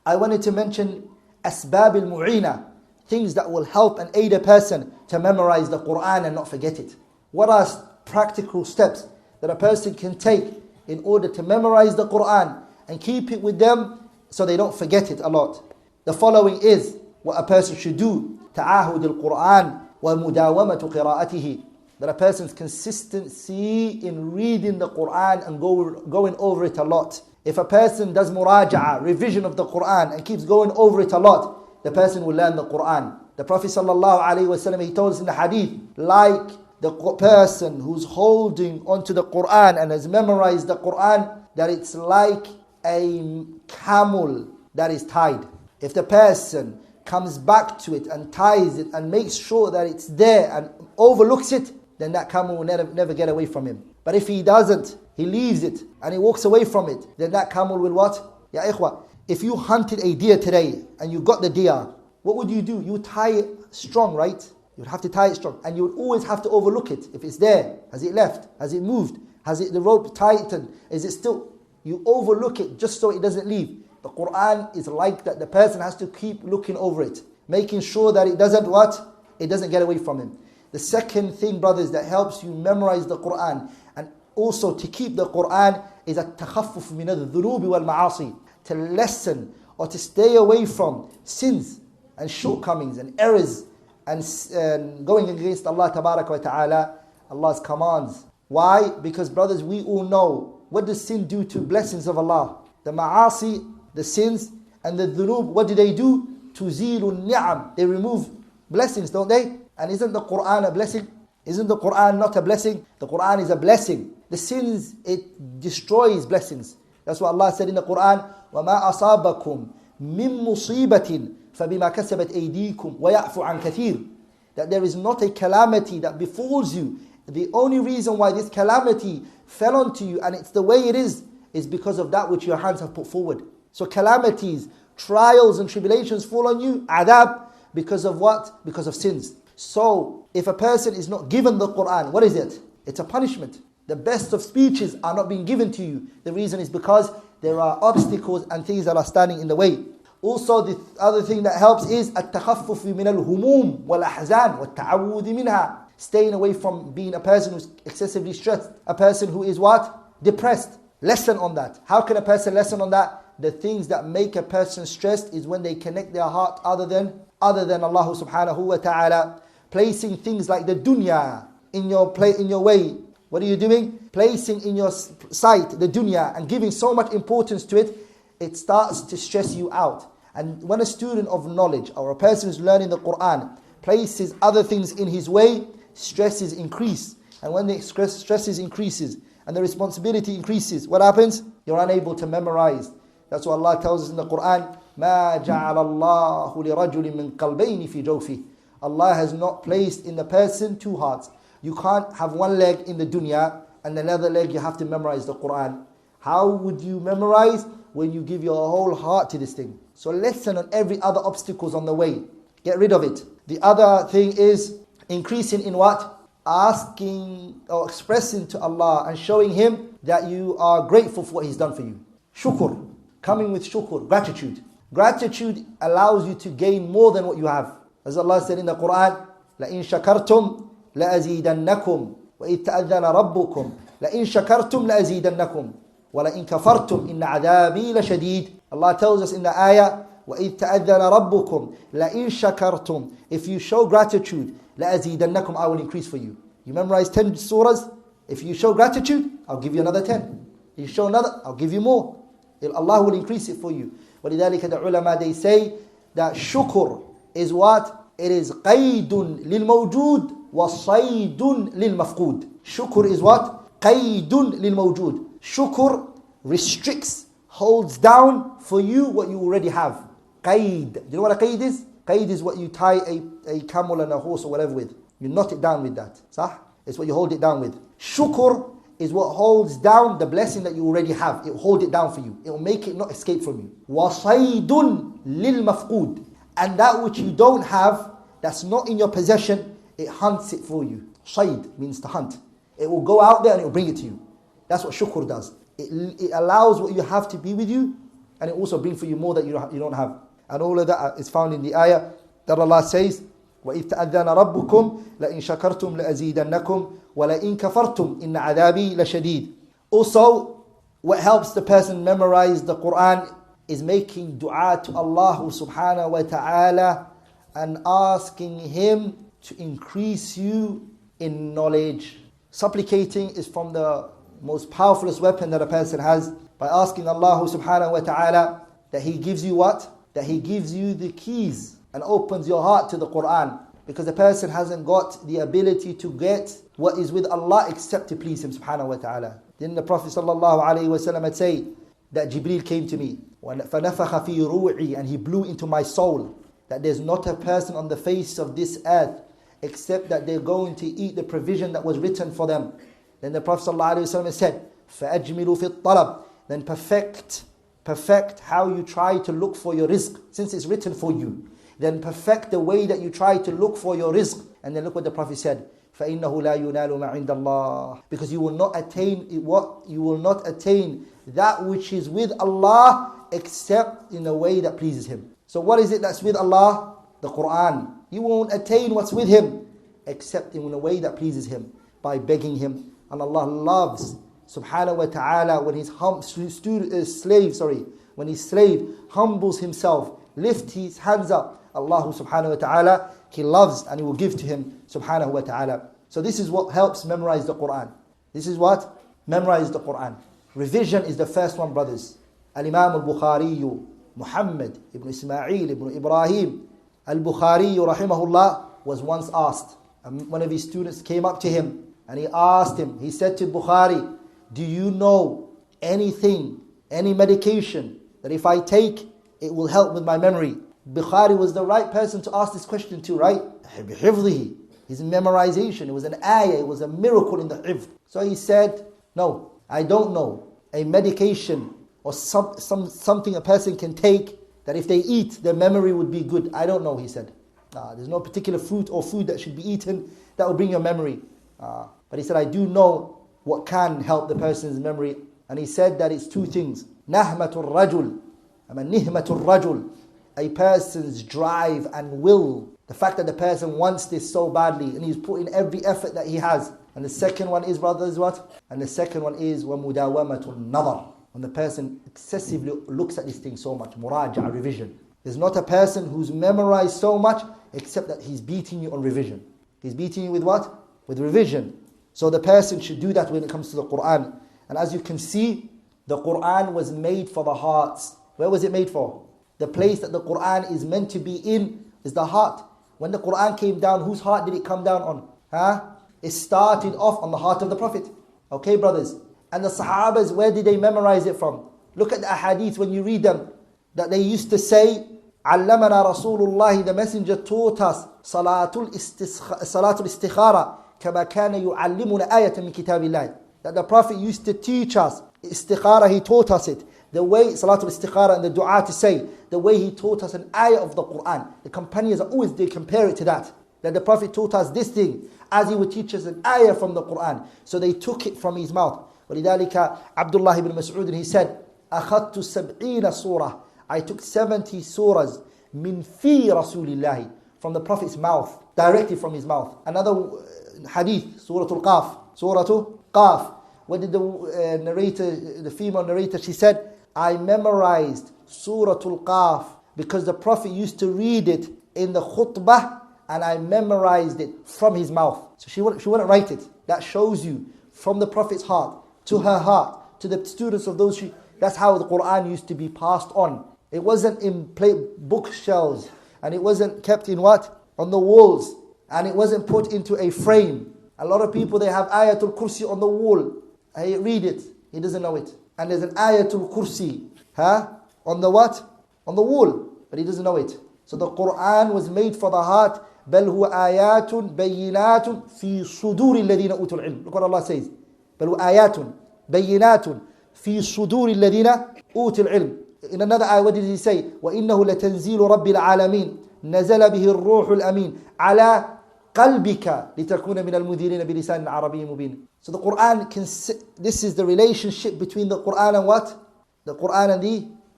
I wanted to mention asbab al-mu'ina, things that will help and aid a person to memorize the Qur'an and not forget it. What are practical steps that a person can take in order to memorize the Qur'an and keep it with them so they don't forget it a lot? The following is what a person should do. تعاهد القرآن ومداومة قراءته. That a person's consistency in reading the Qur'an and going over it a lot. If a person does muraja'a, revision of the Qur'an, and keeps going over it a lot, the person will learn the Qur'an. The Prophet ﷺ, he told us in the Hadith, like the person who's holding onto the Qur'an and has memorized the Qur'an, that it's like a camel that is tied. If the person comes back to it and ties it and makes sure that it's there and overlooks it, then that camel will never get away from him. But if he doesn't, he leaves it and he walks away from it, then that camel will what? Ya ikhwa, if you hunted a deer today and you got the deer, what would you do? You would tie it strong, right? You'd have to tie it strong, and you would always have to overlook it. If it's there, has it left? Has it moved? Has it the rope tightened? Is it still? You overlook it just so it doesn't leave. The Qur'an is like that. The person has to keep looking over it, making sure that it doesn't what? It doesn't get away from him. The second thing, brothers, that helps you memorize the Qur'an and also to keep the Qur'an is التخفف من الذنوب والمعاصي. To lessen or to stay away from sins and shortcomings and errors and going against Allah Tabaraka wa Ta'ala, Allah's commands. Why? Because brothers, we all know, what does sin do to blessings of Allah? The ma'asi, the sins, and the dhunub, what do? Tuzilu ni'am. They remove blessings, don't they? And isn't the Qur'an a blessing? Isn't the Qur'an not a blessing? The Qur'an is a blessing. The sins, it destroys blessings. That's what Allah said in the Qur'an, وَمَا أَصَابَكُمْ مِن مُصِيبَةٍ فَبِمَا كَسَبَتْ أَيْدِيكُمْ وَيَعْفُ عَنْ كَثِيرٍ. That there is not a calamity that befalls you. The only reason why this calamity fell onto you, and it's the way it is because of that which your hands have put forward. So calamities, trials and tribulations fall on you, adab, because of what? Because of sins. So if a person is not given the Qur'an, what is it? It's a punishment. The best of speeches are not being given to you. The reason is because there are obstacles and things that are standing in the way. Also, the other thing that helps is التخفف من الهموم والأحزان والتعوذ منها. Staying away from being a person who's excessively stressed. A person who is what? Depressed. Lesson on that. How can a person lesson on that? The things that make a person stressed is when they connect their heart other than Allah subhanahu wa ta'ala. Placing things like the dunya in your way. What are you doing? Placing in your sight the dunya and giving so much importance to it, it starts to stress you out. And when a student of knowledge or a person who's learning the Qur'an places other things in his way, stresses increase. And when the stresses increases and the responsibility increases, what happens? You're unable to memorize. That's what Allah tells us in the Qur'an, مَا جَعَلَ اللَّهُ لِرَجُلٍ مِّن قَلْبَيْنِ فِي جَوْفِهِ. Allah has not placed in the person two hearts. You can't have one leg in the dunya and another leg you have to memorize the Qur'an. How would you memorize? When you give your whole heart to this thing. So lessen on every other obstacles on the way. Get rid of it. The other thing is increasing in what? Asking or expressing to Allah and showing Him that you are grateful for what He's done for you. Shukr. Coming with shukr, gratitude. Gratitude allows you to gain more than what you have. As Allah said in the Qur'an, لَإِن شَكَرْتُمْ لَأَزِيدَنَّكُمْ وَإِذْ تَأَذَّنَ رَبُّكُمْ لَإِن شَكَرْتُمْ لَأَزِيدَنَّكُمْ وَلَإِن كَفَرْتُمْ إِنَّ عَذَابِي لَشَدِيدٌ. Allah tells us in the ayah, وَإِذْ تَأَذَّنَ رَبُّكُمْ لَإِن شَكَرْتُمْ. If you show gratitude, لَأَزِيدَنَّكُمْ, I will increase for you. You memorize 10 surahs. If you show gratitude, I'll give you another 10. You show another, I'll give you more. Allah will increase it for you. وَلِذَلِكَ the ulama, they say that shukr is what? It is قَيْدٌ لِلْمَوْجُودِ وَصَيْدٌ لِلْمَفْقُودِ. Shukr is what? قَيْدٌ لِلْمَوْجُودِ. Shukr restricts, holds down for you what you already have. Qaid. Do you know what a qaid is? Qaid is what you tie a camel and a horse or whatever with. You knot it down with that. Sah? It's what you hold it down with. Shukr is what holds down the blessing that you already have. It will hold it down for you. It will make it not escape from you. وَصَيْدٌ لِلْمَفْقُودِ. And that which you don't have, that's not in your possession, it hunts it for you. Shayd means to hunt. It will go out there and it will bring it to you. That's what shukr does. It allows what you have to be with you and it also brings for you more that you don't have. And all of that is found in the ayah that Allah says, وَإِذْ تَأَذَّنَ رَبُّكُمْ لَإِنْ شَكَرْتُمْ لَأَزِيدَنَّكُمْ وَلَإِنْ كَفَرْتُمْ إِنَّ عَذَابِي لَشَدِيدٌ. Also, what helps the person memorize the Qur'an is making dua to Allah subhanahu wa ta'ala and asking Him to increase you in knowledge. Supplicating is from the most powerful weapon that a person has, by asking Allah subhanahu wa ta'ala that He gives you what? That He gives you the keys and opens your heart to the Qur'an. Because the person hasn't got the ability to get what is with Allah except to please Him subhanahu wa ta'ala. Didn't the Prophet sallallahu alayhi wa sallam say that Jibreel came to me, فَنَفَخَ فِي رُوعِي, and he blew into my soul that there's not a person on the face of this earth except that they're going to eat the provision that was written for them. Then the Prophet ﷺ said, فَأَجْمِلُوا فِي الطَّلَبِ, then perfect how you try to look for your rizq, since it's written for you. Then perfect the way that you try to look for your rizq. And then look what the Prophet said, فَإِنَّهُ لَا يُنَالُ مَا عِنْدَ اللَّهِ, because you will not attain that which is with Allah except in a way that pleases Him. So what is it that's with Allah? The Qur'an. You won't attain what's with Him except in a way that pleases Him, by begging Him. And Allah loves subhanahu wa ta'ala when when his slave humbles himself, lifts his hands up, Allah subhanahu wa ta'ala, He loves and He will give to him subhanahu wa ta'ala. So this is what helps memorize the Qur'an. This is what? Memorize the Qur'an. Revision is the first one, brothers. Al-Imam al-Bukhari, Muhammad ibn Ismail ibn Ibrahim al-Bukhari rahimahullah was once asked, and one of his students came up to him and he asked him, he said to Bukhari, do you know anything, any medication that if I take, it will help with my memory? Bukhari was the right person to ask this question to, right? بِحِفْظِهِ, his memorization, it was an ayah, it was a miracle in the hifz. So he said, no, I don't know a medication or something a person can take that if they eat, their memory would be good. I don't know, he said. There's no particular fruit or food that should be eaten that will bring your memory. But he said, I do know what can help the person's memory. And he said that it's two things. Nahmatul rajul, nihmatul rajul, a person's drive and will. The fact that the person wants this so badly and he's put in every effort that he has. And the second one is, brothers, what? And the second one is وَمُدَاوَمَةُ النَّظَرِ, when the person excessively looks at this thing so much. Muraja'a, revision. There's not a person who's memorized so much except that he's beating you on revision. He's beating you with what? With revision. So the person should do that when it comes to the Qur'an. And as you can see, the Qur'an was made for the hearts. Where was it made for? The place that the Qur'an is meant to be in is the heart. When the Qur'an came down, whose heart did it come down on? It started off on the heart of the Prophet. Okay, brothers? And the Sahabas, where did they memorize it from? Look at the ahadith when you read them, that they used to say, علمنا رسول الله, the messenger taught us صلاة الاستخارة كما كان يعلمنا آية من كتاب الله. That the Prophet used to teach us istikhara, he taught us it. The way Salatul Istikhara and the dua to say, the way he taught us an ayah of the Qur'an. The companions always, they compare it to that. That the Prophet taught us this thing as he would teach us an ayah from the Qur'an. So they took it from his mouth. وَلِذَلِكَ Abdullah ibn Mas'ud, he said, أَخَذْتُ سَبْعِينَ surah, I took 70 surahs min fi Rasulillahi, from the Prophet's mouth, directly from his mouth. Another hadith, Suratul Qaf. Suratul Qaf. What did the narrator, the female narrator, she said, I memorized Suratul Qaf because the Prophet used to read it in the khutbah and I memorized it from his mouth. So she wouldn't write it. That shows you from the Prophet's heart to her heart to the students of those. That's how the Qur'an used to be passed on. It wasn't in bookshelves and it wasn't kept in what? On the walls, and it wasn't put into a frame. A lot of people, they have Ayatul Kursi on the wall. I read it, he doesn't know it. And there's an Ayatul Kursi on the what? On the wall, but he doesn't know it. So the Qur'an was made for the heart. بل هو آيات بينات في صدور الذين أوتوا العلم. Look what Allah says. بل هو آيات بينات في صدور الذين أوتوا العلم. In another ayah, what did he say? وإنه لتنزيل رب العالمين نزل به الروح الأمين على قلبك لتكون من المنذرين بلسان عربي مبين. So the Qur'an this is the relationship between the Qur'an and what? The Qur'an and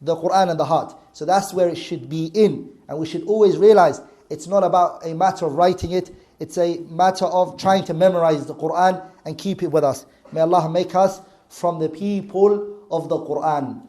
the Qur'an in the heart. So that's where it should be in. And we should always realize it's not about a matter of writing it. It's a matter of trying to memorize the Qur'an and keep it with us. May Allah make us from the people of the Qur'an.